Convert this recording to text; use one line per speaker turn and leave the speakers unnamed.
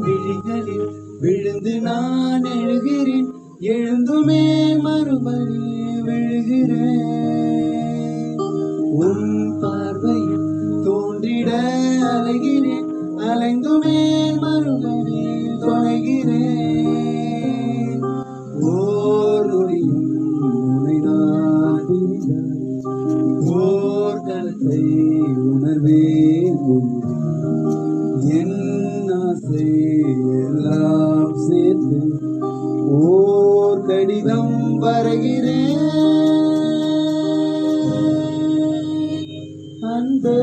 விழிகளில் விழுந்து நான் எழுகிறேன், எழுந்துமே மறுபடி விழுகிறேன். உன் பார்வையில் தோன்றிட அலைகிறேன், அலைந்துமே மறுபடி தொலைகிறேன். ஓர் நொடியும் உன்னை நான் பிரிந்தால் ஓர் கலத்தை உணர்வேன். என் ஆசை எல்லாம் சேர்த்து ஓர் கடிதம் வரைகிறேன். அன்பே